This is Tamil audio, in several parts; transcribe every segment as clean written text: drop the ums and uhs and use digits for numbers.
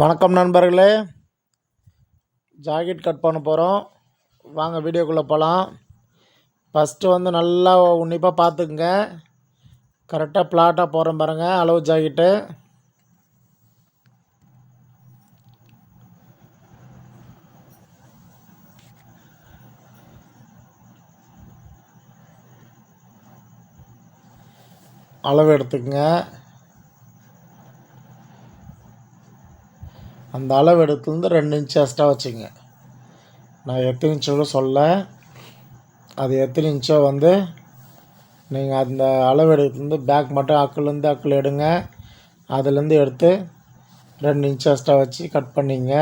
வணக்கம் நண்பர்களே, ஜாக்கெட் கட் பண்ண போகிறோம். வாங்க வீடியோக்குள்ளே போகலாம். ஃபஸ்ட்டு வந்து நல்லா உன்னிப்பாக பார்த்துக்குங்க. கரெக்டாக பிளாட்டாக போகிறோம் பாருங்கள். அளவு ஜாக்கெட்டு அளவு எடுத்துக்கங்க. அந்த அளவு எடுத்துலேருந்து 2 இன்ச் எக்ஸ்ட்ரா வச்சுங்க. நான் எத்தனை இன்ச்சோ சொல்ல, அது எத்தனை இன்ச்சோ வந்து நீங்கள் அந்த அளவு எடுத்துலேருந்து பேக் மட்டும் அக்குலேருந்து அக்கில் எடுங்க. அதுலேருந்து எடுத்து 2 இன்ச் எக்ஸ்ட்ரா வச்சு கட் பண்ணிங்க.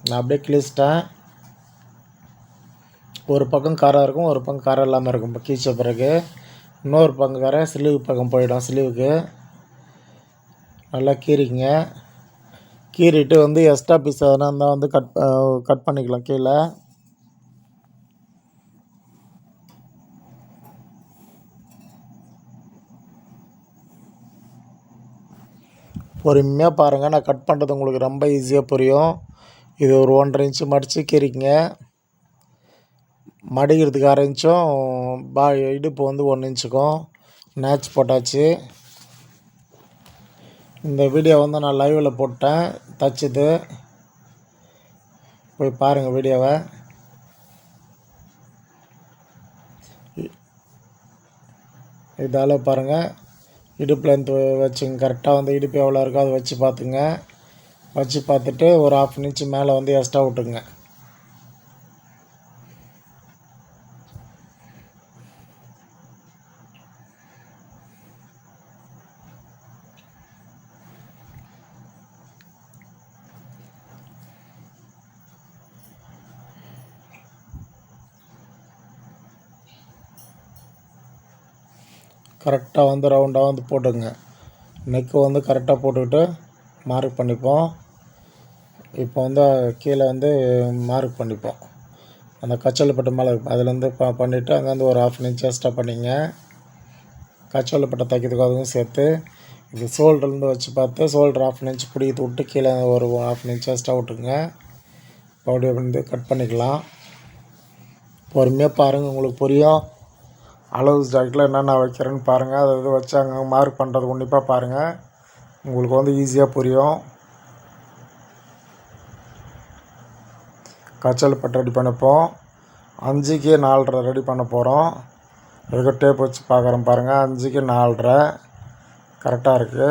நான் அப்படியே கிழிச்சிட்டேன். ஒரு பக்கம் கரை இருக்கும், ஒரு பக்கம் கரை இல்லாமல் இருக்கும். இப்போ கீழ்ச்ச பிறகு இன்னொரு பக்கம் கரை ஸ்லீவ் பக்கம் போயிடும். ஸ்லீவுக்கு நல்லா கீறிங்க. கீறிட்டு வந்து எக்ஸ்ட்ரா பீஸ் எதனா இருந்தால் வந்து கட் பண்ணிக்கலாம். கீழே பொறுமையாக பாருங்கள். நான் கட் பண்ணுறது உங்களுக்கு ரொம்ப ஈஸியாக புரியும். இது ஒரு 1.5 இன்ச்சு மடித்து கீறிங்க. மடிக்கிறதுக்கு 1/2 இன்ச்சும் இடுப்பு வந்து 1 இன்ச்சுக்கும் நேச் போட்டாச்சு. இந்த வீடியோ வந்து நான் லைவில் போட்டேன் தச்சுது. போய் பாருங்கள் வீடியோவை. இதால் பாருங்கள். இடுப்பு லென்த் வச்சுங்க. கரெக்டாக வந்து இடுப்பு எவ்வளோ இருக்கோ அதை வச்சு பார்த்துங்க. வச்சு பார்த்துட்டு ஒரு 1/2 இன்ச்சு மேலே வந்து எக்ஸ்ட்ரா விட்டுங்க. கரெக்டாக வந்து ரவுண்டாக வந்து போட்டுங்க. நெக்கு வந்து கரெக்டாக போட்டுக்கிட்டு மார்க் பண்ணிப்போம். இப்போ வந்து கீழே வந்து மார்க் பண்ணிப்போம். அந்த கச்சோலப்பட்டை மேலே இருக்கும், அதுலேருந்து பண்ணிவிட்டு அங்கேருந்து ஒரு 1/2 இன்ச் எக்ஸ்ட்ரா பண்ணிங்க. கச்சோலப்பட்டை தைக்கிறதுக்கு அதுவும் சேர்த்து இது ஷோல்டர்லேருந்து வச்சு பார்த்து ஷோல்டர் 1/2 இன்ச் பிடிக்கிட்டு விட்டு கீழே ஒரு 1/2 இன்ச் எக்ஸ்ட்ரா விட்டுங்க. அப்படியே வந்து கட் பண்ணிக்கலாம். பொறுமையாக பாருங்கள், உங்களுக்கு புரியும். அளவு ஜாக்கெட்டில் என்னென்ன வைக்கிறேன்னு பாருங்கள். அதை இது வச்சு அங்கே மார்க் பண்ணுறது உன்னிப்பாக பாருங்கள். உங்களுக்கு வந்து ஈஸியாக புரியும். கச்சல் பட்டு ரெடி பண்ணிப்போம். 5க்கு 4.5 ரெடி பண்ண போகிறோம். இதுக்கு டேப் வச்சு பார்க்குறேன் பாருங்கள். 5க்கு 4.5 கரெக்டாக இருக்குது.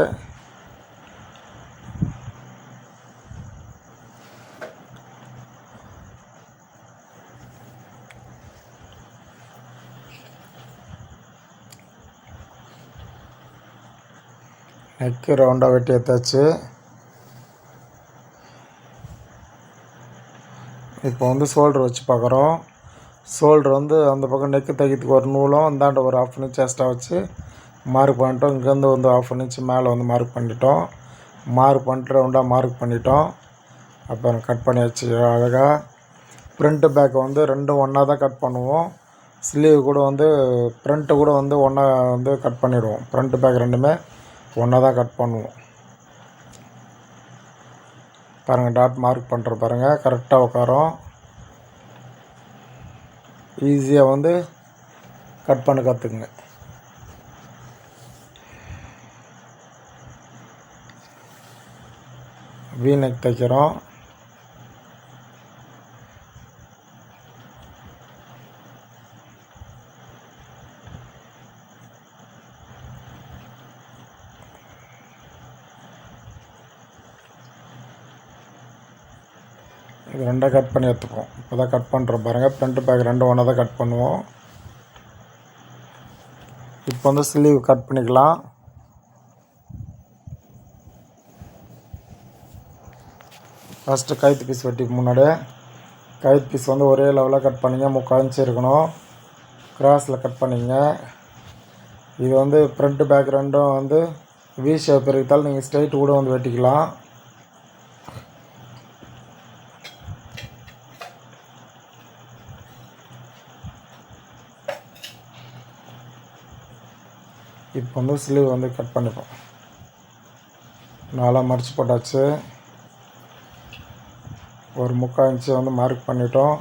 நெக்கு ரவுண்டாக வெட்டி எடுத்தாச்சு. இப்போ வந்து ஷோல்டர் வச்சு பார்க்குறோம். ஷோல்டர் வந்து அந்த பக்கம் நெக்கு தைக்கிறதுக்கு ஒரு நூலும் இந்தாண்ட ஒரு 1/2 இன்ச் எக்ஸ்ட்ரா வச்சு மார்க் பண்ணிட்டோம். இங்கேருந்து வந்து 1/2 இன்ச் மேலே வந்து மார்க் பண்ணிட்டோம். மார்க் பண்ணிட்டு ரவுண்டாக மார்க் பண்ணிட்டோம். அப்புறம் கட் பண்ணியாச்சு அழகாக. ஃப்ரண்ட்டு பேக்கை வந்து ரெண்டும் ஒன்றா தான் கட் பண்ணுவோம். ஸ்லீவ் கூட வந்து ஃப்ரண்ட்டு கூட வந்து ஒன்றா வந்து கட் பண்ணிவிடுவோம். ஃப்ரண்ட்டு பேக் ரெண்டுமே ஒன்றா தான் கட் பண்ணுவோம். பாருங்கள், டாட் மார்க் பண்ணுற பாருங்கள். கரெக்டாக உட்காரோம். ஈஸியாக வந்து கட் பண்ண கற்றுக்குங்க. வீநெக் தைக்கிறோம். இது ரெண்டாக கட் பண்ணி எடுத்துப்போம். இப்போ தான் கட் பண்ணுறோம் பாருங்கள். ஃப்ரண்ட் பேக் ரெண்டும் ஒன்றா தான் கட் பண்ணுவோம். இப்போ வந்து ஸ்லீவ் கட் பண்ணிக்கலாம். ஃபஸ்ட்டு கழுத்து பீஸ் வெட்டி முன்னாடி கழுத்து பீஸ் வந்து ஒரே லெவலாக கட் பண்ணிங்க. 3/4 இன்ச் இருக்கணும். கிராஸில் கட் பண்ணிங்க. இது வந்து ஃப்ரண்ட்டு பேக் ரெண்டும் வந்து வி ஷேப் இருக்கிறதால நீங்கள் ஸ்ட்ரைட் கூட வந்து வெட்டிக்கலாம். இப்போ வந்து ஸ்லீவ் வந்து கட் பண்ணிப்போம். நாளாக மடித்து போட்டாச்சு. ஒரு 3/4 இன்ச்சு வந்து மார்க் பண்ணிட்டோம்.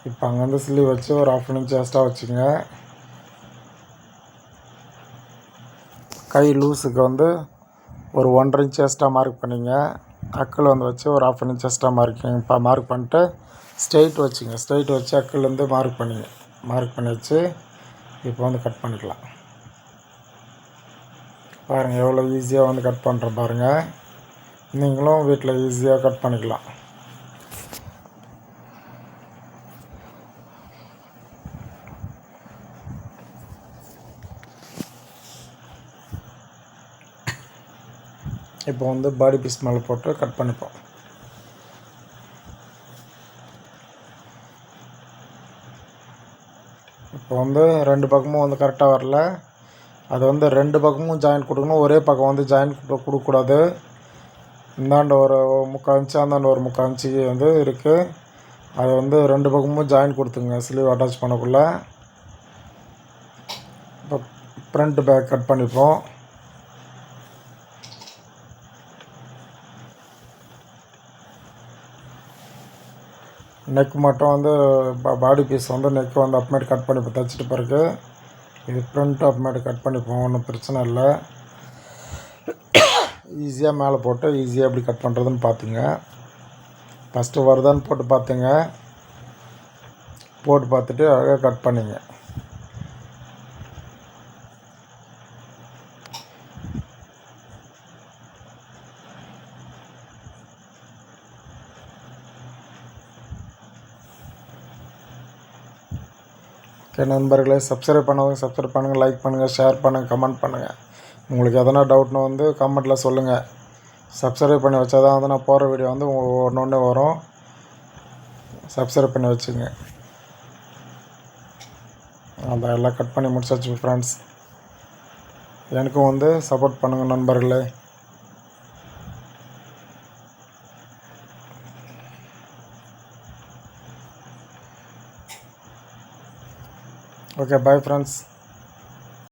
இப்போ அங்கேருந்து ஸ்லீவ் வச்சு ஒரு 1/2 இன்ச்சு எக்ஸ்ட்ரா வச்சுங்க. கை லூஸுக்கு வந்து ஒரு 1/2 இன்ச்சு எக்ஸ்ட்ரா மார்க் பண்ணிங்க. அக்கிள் வந்து வச்சு ஒரு 1/2 இன்ச் எக்ஸ்ட்ரா மார்க் பண்ணிட்டு ஸ்ட்ரெயிட் வச்சுங்க. ஸ்ட்ரெயிட் வச்சு அக்கிள்லேருந்து மார்க் பண்ணிங்க. மார்க் பண்ணி வச்சு இப்போ வந்து கட் பண்ணிக்கலாம். பாருங்கள் எவ்வளோ ஈஸியாக வந்து கட் பண்ணுறேன் பாருங்கள். நீங்களும் வீட்டில் ஈஸியாக கட் பண்ணிக்கலாம். இப்போ வந்து பாடி பீஸ் மேலே போட்டு கட் பண்ணிப்போம். இப்போ வந்து 2 பக்கமும் வந்து கரெக்டாக வரல. அது வந்து 2 பக்கமும் ஜாயிண்ட் கொடுக்கணும். ஒரே பக்கம் வந்து ஜாயிண்ட் கொடுக்கக்கூடாது. இந்தாண்ட ஒரு 3/4 இன்ச்சு அந்தாண்ட ஒரு 3/4 இன்ச்சு வந்து இருக்குது. அது வந்து 2 பக்கமும் ஜாயின் கொடுத்துங்க ஸ்லீவ் அட்டாச் பண்ணக்குள்ள. இப்போ ஃப்ரண்ட் பேக் கட் பண்ணிப்போம். நெக் மட்டும் வந்து பாடி பீஸ் வந்து நெக் வந்து அப்மேட் கட் பண்ணி தைச்சிட்டு பிறகு இது ஃப்ரண்ட் அப்மேட் கட் பண்ணிப்போம். ஒன்றும் பிரச்சனை இல்லை. ஈஸியாக மேலே போட்டு ஈஸியாக எப்படி கட் பண்ணுறதுன்னு பார்த்துங்க. ஃபஸ்ட்டு வருதான்னு போட்டு பார்த்துங்க. போட்டு பார்த்துட்டு அழகாக கட் பண்ணிங்க. ஓகே நண்பர்களே, சப்ஸ்கிரைப் பண்ணுங்கள், லைக் பண்ணுங்கள், ஷேர் பண்ணுங்கள், கமெண்ட் பண்ணுங்கள். உங்களுக்கு எதனா டவுட்னு வந்து கமெண்ட்டில் சொல்லுங்கள். சப்ஸ்கிரைப் பண்ணி வச்சா தான் வந்து நான் போகிற வீடியோ வந்து ஒன்று வரும். சப்ஸ்கிரைப் பண்ணி வச்சுங்க. அதான் எல்லாம் கட் பண்ணி முடிச்சாச்சு ஃப்ரெண்ட்ஸ். எனக்கும் வந்து சப்போர்ட் பண்ணுங்கள் நண்பர்களே. Okay, bye friends.